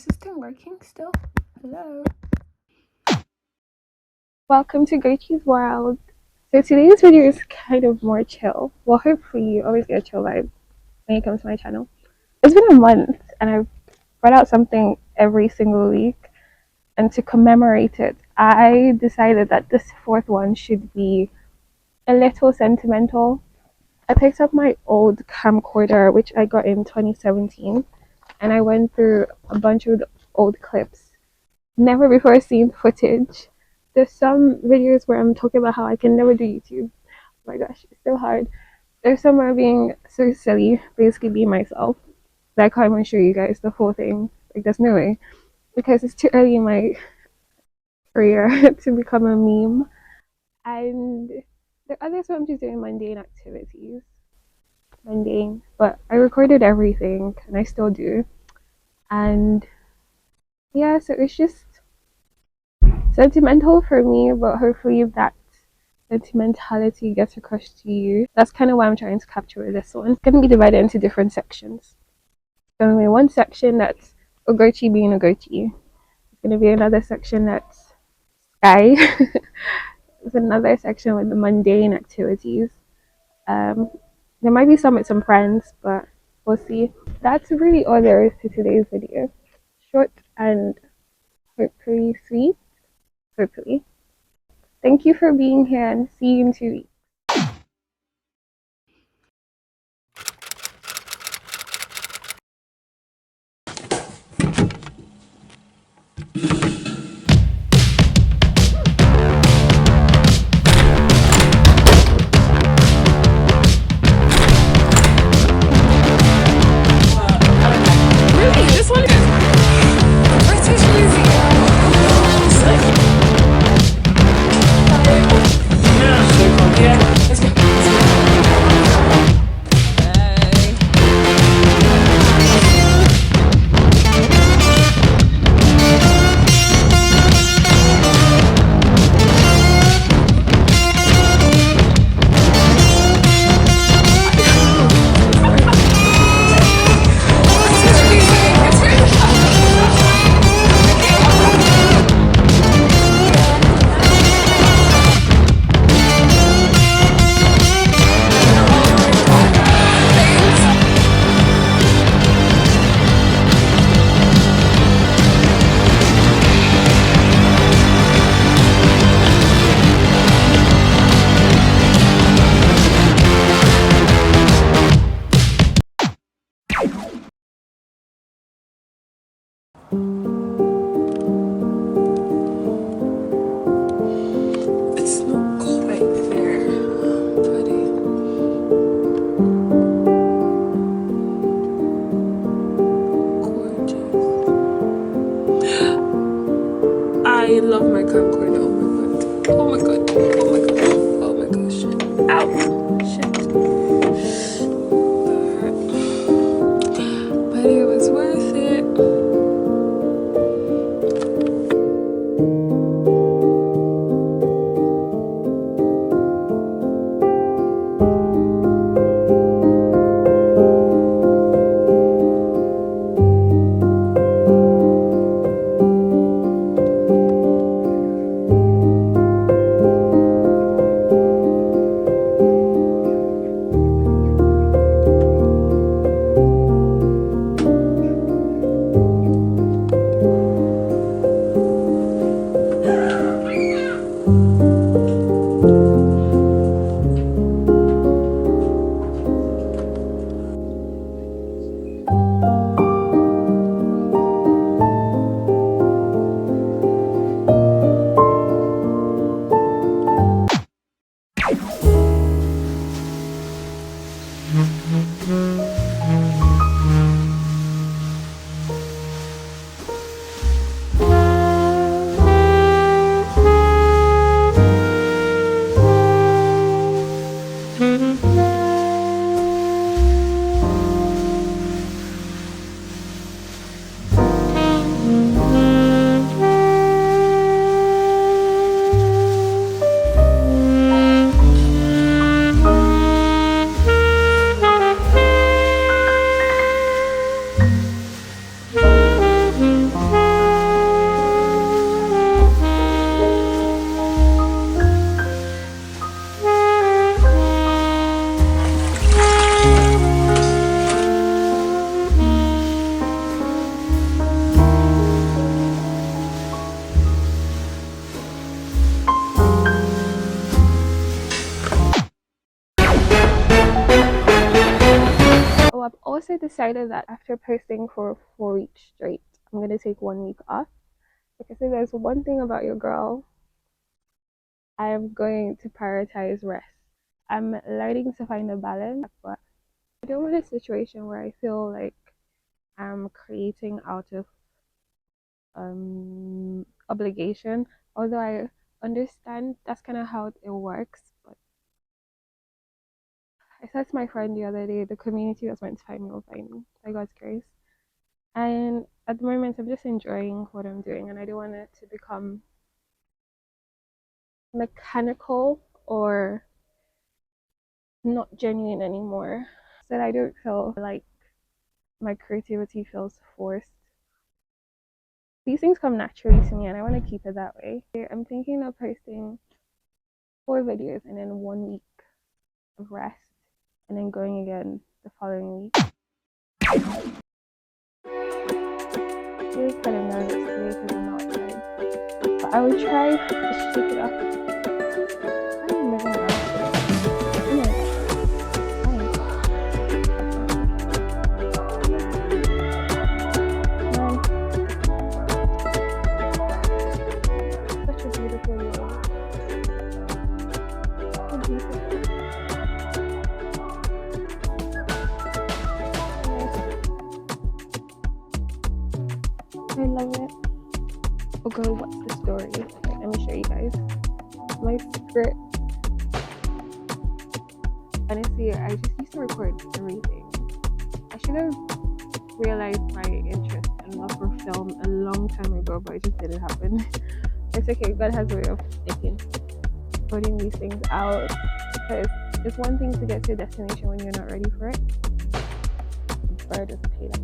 Is this thing working still? Hello. Welcome to Gertie's World. So today's video is kind of more chill. Well, hopefully you always get a chill vibe when you come to my channel. It's been a month and I've brought out something every single week. And to commemorate it, I decided that this fourth one should be a little sentimental. I picked up my old camcorder, which I got in 2017, and I went through a bunch of the old clips. Never before seen footage. There's some videos where I'm talking about how I can never do YouTube. Oh my gosh, it's so hard. There's some where I'm being so silly, basically being myself. That I can't even show you guys the whole thing. Like, there's no way. Because it's too early in my career to become a meme. And the others where I'm just doing mundane activities. Mundane. But I recorded everything, and I still do. And yeah, so it's just sentimental for me, but hopefully that sentimentality gets across to you. That's kind of why I'm trying to capture with this one. It's going to be divided into different sections. There's going to be one section that's Ogochi being Ogochi. There's going to be another section that's Sky. There's another section with the mundane activities. There might be some with some friends, but we'll see. That's really all there is to today's video. Short and hopefully sweet. Hopefully. Thank you for being here and see you in 2 weeks. It's not quite there, buddy. Gorgeous. I love my camcorder. Oh my god. Oh my god. Oh my god. Oh my gosh. Ow. Shit. But it was worth it. also decided that after posting for 4 weeks straight, I'm gonna take 1 week off. Like I said, there's one thing about your girl. I am going to prioritize rest. I'm learning to find a balance, but I don't want a situation where I feel like I'm creating out of obligation. Although I understand that's kind of how it works, but I said to my friend the other day, the community that's meant to find me will find me by God's grace. And at the moment, I'm just enjoying what I'm doing, and I don't want it to become mechanical or not genuine anymore. So that I don't feel like my creativity feels forced. These things come naturally to me, and I want to keep it that way. I'm thinking of posting 4 videos and then 1 week of rest, and then going again the following week. I feel kind of nervous today because I'm outside, but I will try to shake it up. I'm moving around today. Oh my God. Such a beautiful day. So beautiful. I love it. Oh girl, what's the story? Okay, let me show you guys my secret. Honestly, I just used to record everything. I should have realized my interest and love for film a long time ago, but it just didn't happen. It's okay, God has a way of putting these things out, because it's one thing to get to a destination when you're not ready for it. The bird is paid up.